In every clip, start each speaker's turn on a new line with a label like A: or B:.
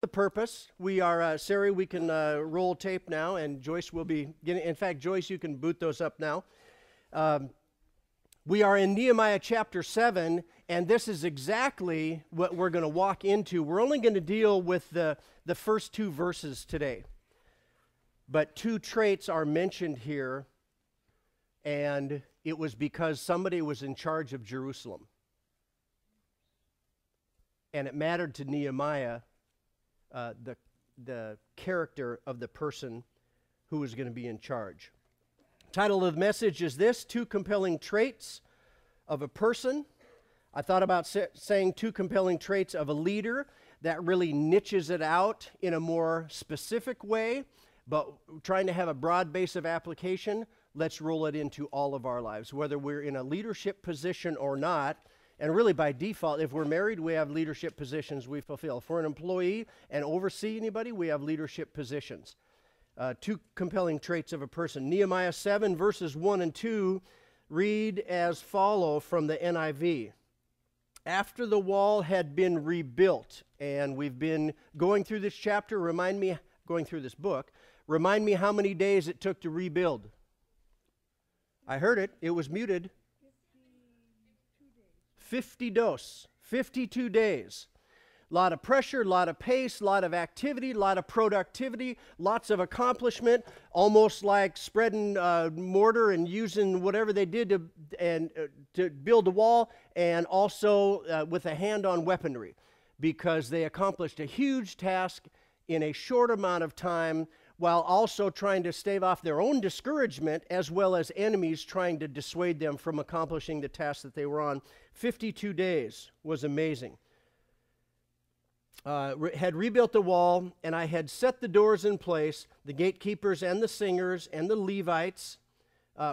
A: The purpose. We are, Sari, we can roll tape now, and Joyce will be getting, in fact, Joyce, you can boot those up now. We are in Nehemiah chapter 7, and this is exactly what we're going to walk into. We're only going to deal with the first two verses today. But two traits are mentioned here, and it was because somebody was in charge of Jerusalem. And it mattered to Nehemiah the character of the person who was going to be in charge. Title of the message is this: Two Compelling Traits of a Person. I thought about saying two compelling traits of a leader. That really niches it out in a more specific way, but trying to have a broad base of application, let's roll it into all of our lives, whether we're in a leadership position or not. And really, by default, if we're married, we have leadership positions we fulfill. If we're an employee and oversee anybody, we have leadership positions. Two compelling traits of a person. Nehemiah 7, verses 1 and 2 read as follow from the NIV. After the wall had been rebuilt, and we've been going through this chapter, going through this book, remind me how many days it took to rebuild. I heard it. It was muted. 52 days. A lot of pressure, a lot of pace, a lot of activity, a lot of productivity, lots of accomplishment, almost like spreading mortar and using whatever they did to build the wall, and also with a hand on weaponry, because they accomplished a huge task in a short amount of time, while also trying to stave off their own discouragement, as well as enemies trying to dissuade them from accomplishing the task that they were on. 52 days was amazing. Had rebuilt the wall, and I had set the doors in place. The gatekeepers and the singers and the Levites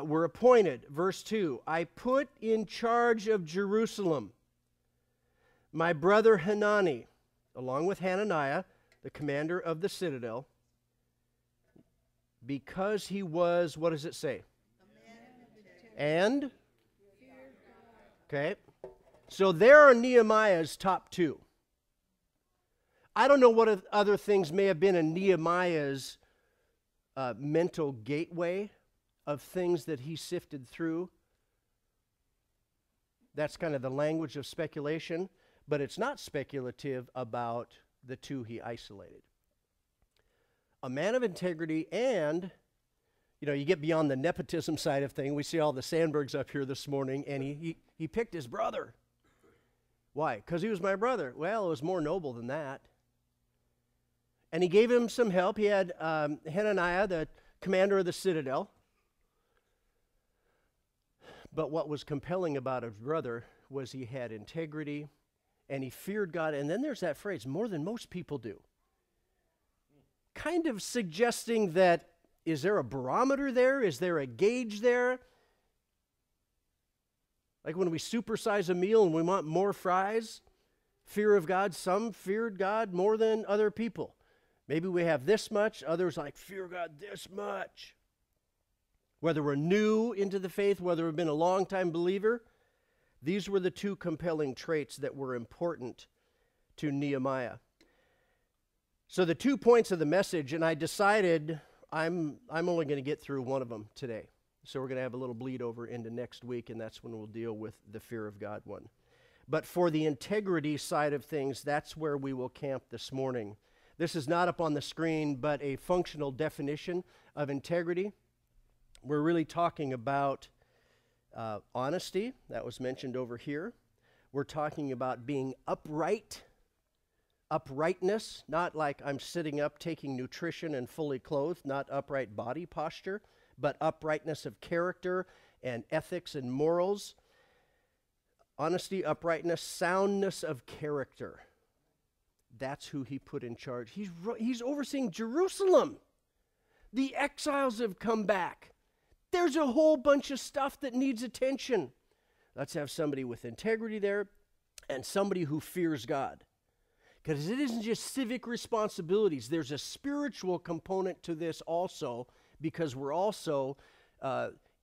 A: were appointed. Verse 2, I put in charge of Jerusalem my brother Hanani, along with Hananiah, the commander of the citadel, because he was, what does it say? And? Okay. So there are Nehemiah's top two. I don't know what other things may have been in Nehemiah's mental gateway of things that he sifted through. That's kind of the language of speculation, but it's not speculative about the two he isolated. A man of integrity, and, you know, you get beyond the nepotism side of things. We see all the Sandbergs up here this morning, and he picked his brother. Why? Because he was my brother. Well, it was more noble than that. And he gave him some help. He had Hananiah, the commander of the citadel. But what was compelling about his brother was he had integrity, and he feared God. And then there's that phrase, more than most people do. Kind of suggesting that, is there a barometer there? Is there a gauge there? Like when we supersize a meal and we want more fries, fear of God. Some feared God more than other people. Maybe we have this much, others like fear God this much. Whether we're new into the faith, whether we've been a long-time believer, these were the two compelling traits that were important to Nehemiah. So the 2 points of the message, and I decided I'm only going to get through one of them today. So we're going to have a little bleed over into next week, and that's when we'll deal with the fear of God one. But for the integrity side of things, that's where we will camp this morning. This is not up on the screen, but a functional definition of integrity. We're really talking about honesty. That was mentioned over here. We're talking about being upright. Uprightness, not like I'm sitting up taking nutrition and fully clothed, not upright body posture, but uprightness of character and ethics and morals. Honesty, uprightness, soundness of character. That's who he put in charge. He's overseeing Jerusalem. The exiles have come back. There's a whole bunch of stuff that needs attention. Let's have somebody with integrity there and somebody who fears God. Because it isn't just civic responsibilities. There's a spiritual component to this also, because we're also,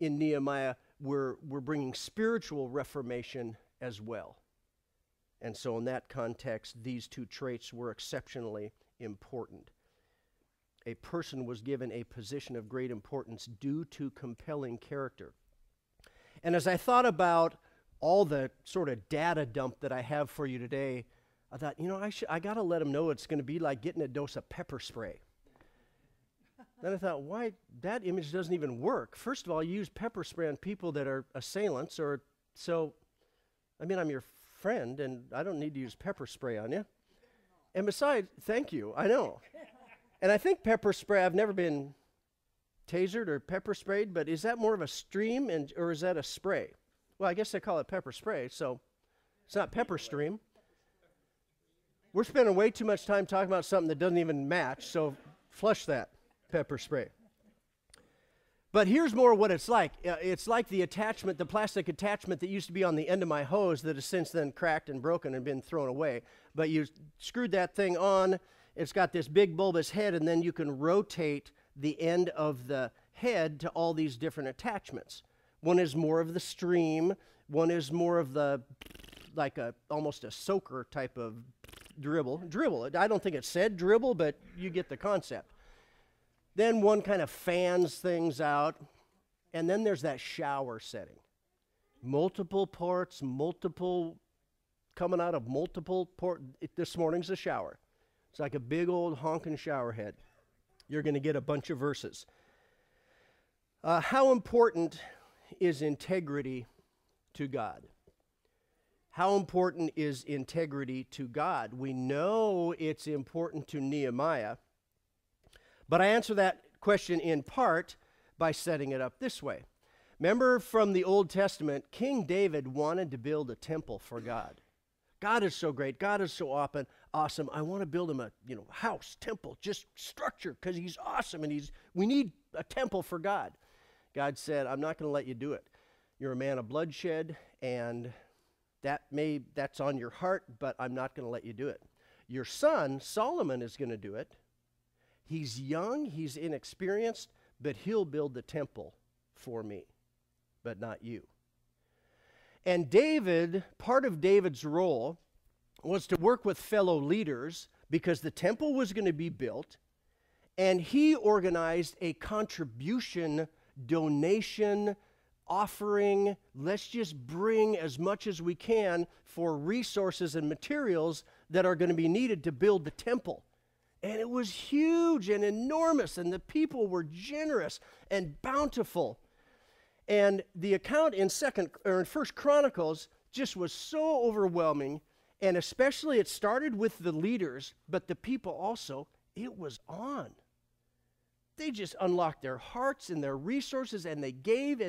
A: in Nehemiah, we're bringing spiritual reformation as well. And so in that context, these two traits were exceptionally important. A person was given a position of great importance due to compelling character. And as I thought about all the sort of data dump that I have for you today, I thought, I got to let them know it's going to be like getting a dose of pepper spray. Then I thought, why? That image doesn't even work. First of all, you use pepper spray on people that are assailants, I'm your friend, and I don't need to use pepper spray on you. And besides, thank you, I know. And I think pepper spray, I've never been tasered or pepper sprayed, but is that more of a stream or is that a spray? Well, I guess they call it pepper spray, so it's not pepper stream. We're spending way too much time talking about something that doesn't even match, so flush that pepper spray. But here's more what it's like. It's like the attachment, the plastic attachment that used to be on the end of my hose that has since then cracked and broken and been thrown away. But you screwed that thing on. It's got this big bulbous head, and then you can rotate the end of the head to all these different attachments. One is more of the stream. One is more of the, almost a soaker type of dribble. I don't think it said dribble, but you get the concept. Then one kind of fans things out, and then there's that shower setting. Multiple ports, coming out of multiple ports. This morning's a shower. It's like a big old honking shower head. You're going to get a bunch of verses. How important is integrity to God? How important is integrity to God? We know it's important to Nehemiah, but I answer that question in part by setting it up this way. Remember from the Old Testament, King David wanted to build a temple for God. God is so great. God is so awesome. I want to build him a house, temple, just structure, because he's awesome and we need a temple for God. God said, I'm not going to let you do it. You're a man of bloodshed, and that's on your heart, but I'm not going to let you do it. Your son, Solomon, is going to do it. He's young, he's inexperienced, but he'll build the temple for me, but not you. And David, part of David's role was to work with fellow leaders because the temple was going to be built, and he organized a contribution, donation, offering. Let's just bring as much as we can for resources and materials that are going to be needed to build the temple. And it was huge and enormous, and the people were generous and bountiful. And the account in First Chronicles just was so overwhelming, and especially it started with the leaders, but the people also, it was on. They just unlocked their hearts and their resources, and they gave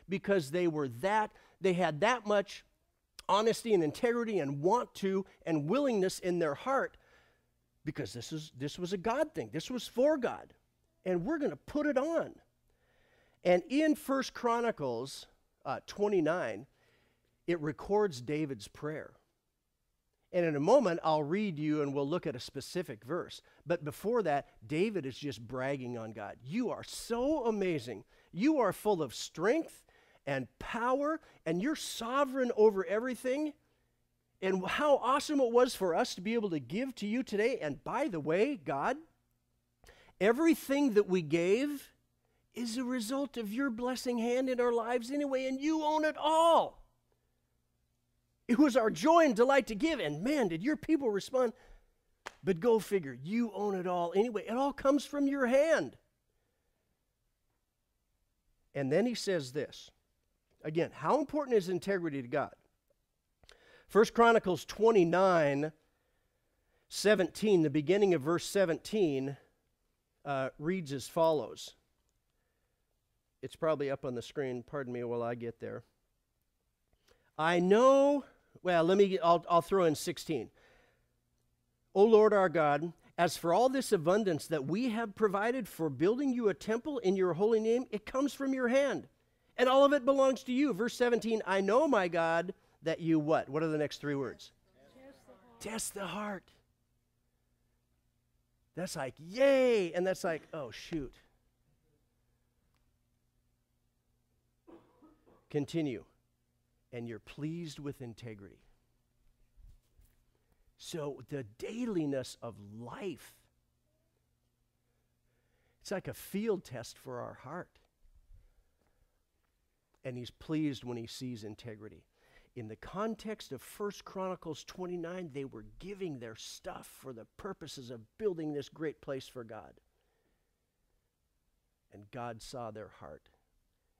A: because they had that much honesty and integrity and want to and willingness in their heart, because this was a God thing. This was for God, and we're going to put it on. And in 1 Chronicles 29, it records David's prayer. And in a moment, I'll read you and we'll look at a specific verse. But before that, David is just bragging on God. You are so amazing. You are full of strength and power, and you're sovereign over everything. And how awesome it was for us to be able to give to you today. And by the way, God, everything that we gave is a result of your blessing hand in our lives anyway, and you own it all. It was our joy and delight to give, and man, did your people respond. But go figure, you own it all anyway. It all comes from your hand. And then he says this. Again, how important is integrity to God? 1 Chronicles 29, 17, the beginning of verse 17, reads as follows. It's probably up on the screen. Pardon me while I get there. I know, I'll throw in 16. O Lord our God, as for all this abundance that we have provided for building you a temple in your holy name, it comes from your hand, and all of it belongs to you. Verse 17, I know, my God, that you what? What are the next three words? Test the heart. That's like, yay, and that's like, oh, shoot. Continue. And you're pleased with integrity. So the dailiness of life, it's like a field test for our heart. And he's pleased when he sees integrity. In the context of 1 Chronicles 29, they were giving their stuff for the purposes of building this great place for God. And God saw their heart.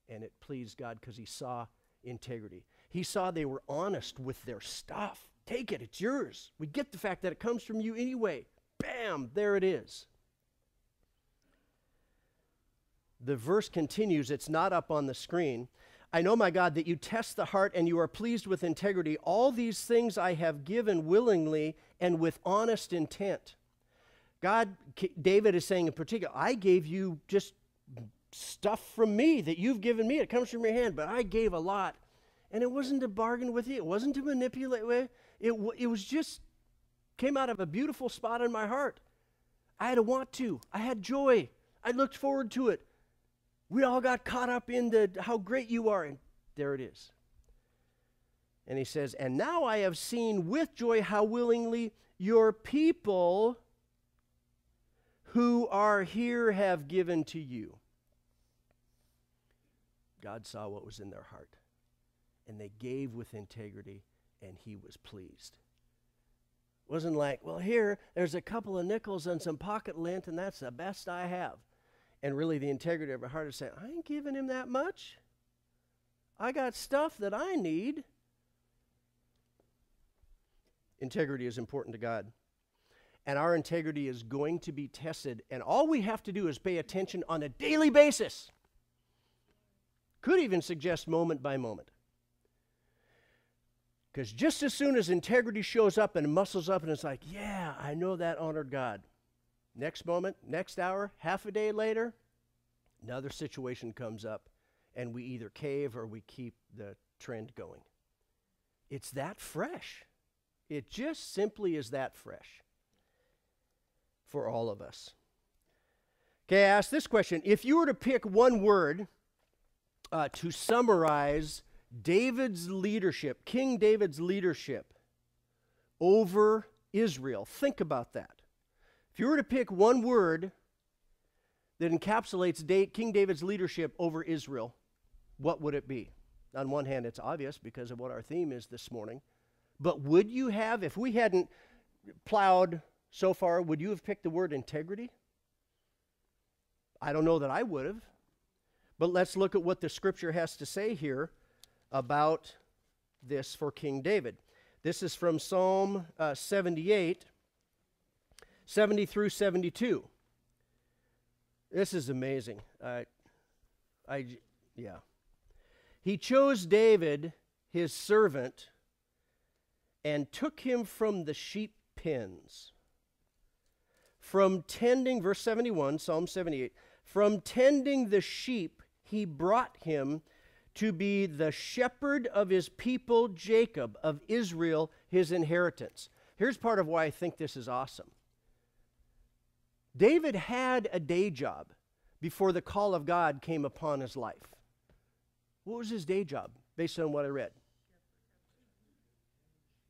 A: And it pleased God because he saw integrity. He saw they were honest with their stuff. Take it, it's yours. We get the fact that it comes from you anyway. Bam, there it is. The verse continues, it's not up on the screen. I know, my God, that you test the heart and you are pleased with integrity. All these things I have given willingly and with honest intent. God, David is saying in particular, I gave you just stuff from me that you've given me. It comes from your hand, but I gave a lot. And it wasn't to bargain with you. It wasn't to manipulate with you. It was just, came out of a beautiful spot in my heart. I had a want to. I had joy. I looked forward to it. We all got caught up in how great you are. And there it is. And he says, and now I have seen with joy how willingly your people who are here have given to you. God saw what was in their heart. And they gave with integrity, and he was pleased. It wasn't like, well, there's a couple of nickels and some pocket lint, and that's the best I have. And really the integrity of our heart is saying, I ain't giving him that much. I got stuff that I need. Integrity is important to God. And our integrity is going to be tested. And all we have to do is pay attention on a daily basis. Could even suggest moment by moment. Because just as soon as integrity shows up and muscles up and it's like, yeah, I know that honored God. Next moment, next hour, half a day later, another situation comes up and we either cave or we keep the trend going. It's that fresh. It just simply is that fresh for all of us. Okay, I ask this question. If you were to pick one word to summarize David's leadership, King David's leadership over Israel, think about that. If you were to pick one word that encapsulates King David's leadership over Israel, what would it be? On one hand, it's obvious because of what our theme is this morning. But would you have, if we hadn't plowed so far, would you have picked the word integrity? I don't know that I would have. But let's look at what the scripture has to say here about this for King David. This is from Psalm 78. 70 through 72. This is amazing. He chose David, his servant, and took him from the sheep pens. From tending, verse 71, Psalm 78, from tending the sheep, he brought him to be the shepherd of his people Jacob, of Israel, his inheritance. Here's part of why I think this is awesome. David had a day job before the call of God came upon his life. What was his day job, based on what I read?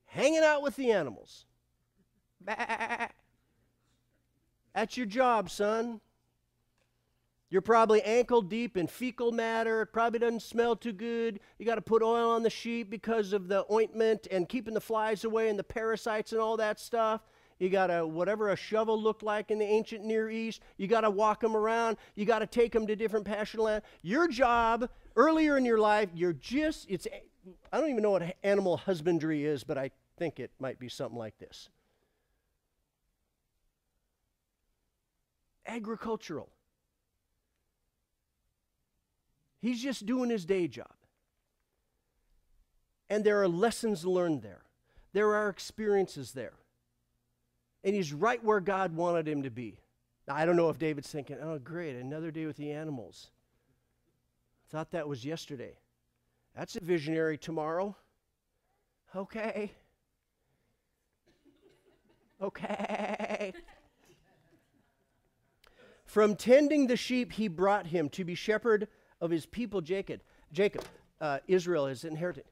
A: Hanging out with the animals. Bah. That's your job, son. You're probably ankle deep in fecal matter. It probably doesn't smell too good. You got to put oil on the sheep because of the ointment and keeping the flies away and the parasites and all that stuff. You got to, whatever a shovel looked like in the ancient Near East, you got to walk them around. You got to take them to different pasture land. Your job, earlier in your life, I don't even know what animal husbandry is, but I think it might be something like this. Agricultural. He's just doing his day job. And there are lessons learned there. There are experiences there. And he's right where God wanted him to be. Now, I don't know if David's thinking, oh, great, another day with the animals. Thought that was yesterday. That's a visionary tomorrow. Okay. Okay. From tending the sheep, he brought him to be shepherd of his people Jacob. Israel is inherited.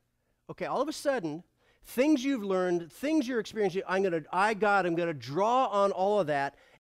A: Okay, all of a sudden, things you've learned, things you're experiencing. I'm going to draw on all of that